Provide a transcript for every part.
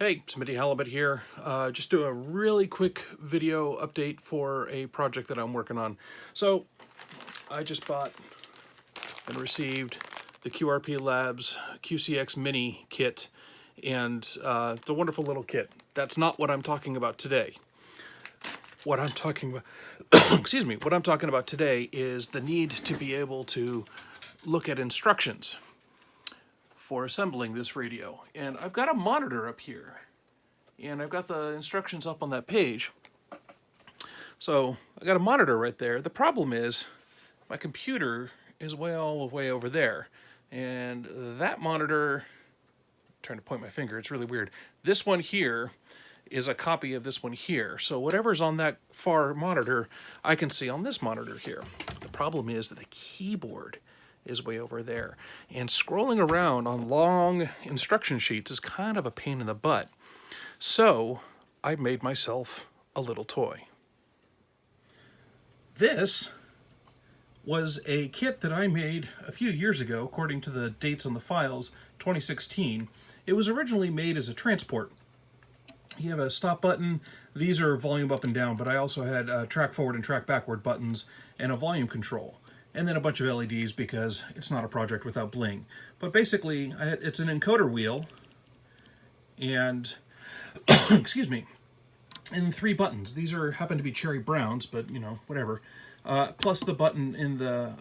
Hey, Smitty here. Just do a really quick video update for a project that I'm working on. So I just bought and received the QRP Labs QCX Mini kit, and it's a wonderful little kit. That's not what I'm talking about today. What I'm talking about, excuse me, what I'm talking about today is the need to be able to look at instructions for assembling this radio. And I've got a monitor up here, and I've got the instructions up on that page. So I got a monitor right there. The problem is my computer is all the way over there, and that monitor, I'm trying to point my finger, it's really weird. This one here is a copy of this one here. So whatever's on that far monitor, I can see on this monitor here. The problem is that the keyboard is way over there, and scrolling around on long instruction sheets is kind of a pain in the butt. So I made myself a little toy. This was a kit that I made a few years ago, according to the dates on the files, 2016. It was originally made as a transport. You have a stop button. These are volume up and down, but I also had track forward and track backward buttons and a volume control. And then a bunch of LEDs because it's not a project without Bling. But basically, it's an encoder wheel and, excuse me, and 3 buttons. These happen to be cherry browns, but you know, whatever. Plus the button in the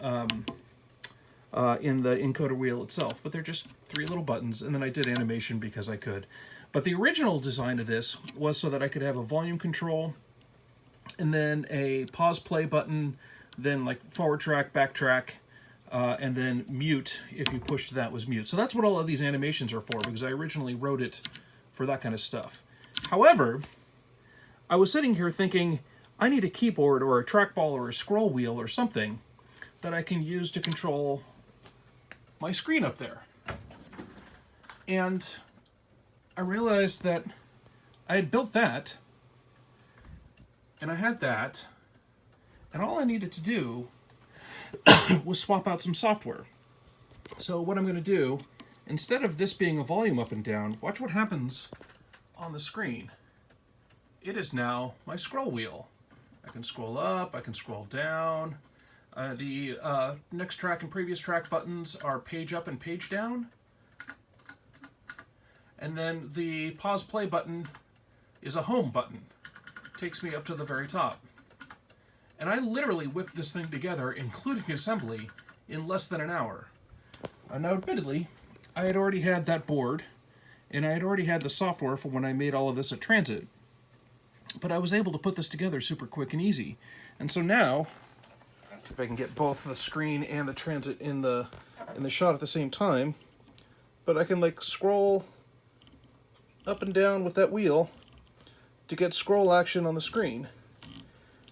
encoder wheel itself. But they're just 3 little buttons, and then I did animation because I could. But the original design of this was so that I could have a volume control, and then a pause play button, then like forward track, back track, and then mute. If you pushed that was mute. So that's what all of these animations are for, because I originally wrote it for that kind of stuff. However, I was sitting here thinking, I need a keyboard or a trackball or a scroll wheel or something that I can use to control my screen up there. And I realized that I had built that, and I had that, and all I needed to do was swap out some software. So what I'm going to do, instead of this being a volume up and down, watch what happens on the screen. It is now my scroll wheel. I can scroll up, I can scroll down. The next track and previous track buttons are page up and page down. And then the pause play button is a home button. Takes me up to the very top. And I literally whipped this thing together, including assembly, in less than an hour. Now, admittedly, I had already had that board, and I had already had the software for when I made all of this at Transit. But I was able to put this together super quick and easy. And so now, if I can get both the screen and the Transit in the shot at the same time, but I can like scroll up and down with that wheel to get scroll action on the screen.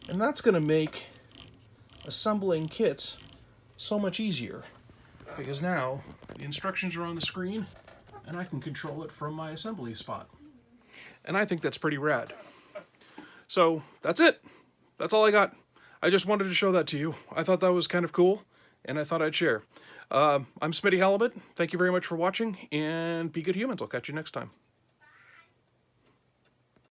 And that's going to make assembling kits so much easier, because now the instructions are on the screen and I can control it from my assembly spot. And I think that's pretty rad. So that's it. That's all I got. I just wanted to show that to you. I thought that was kind of cool, and I thought I'd share. I'm Smitty. Thank you very much for watching, and be good humans. I'll catch you next time.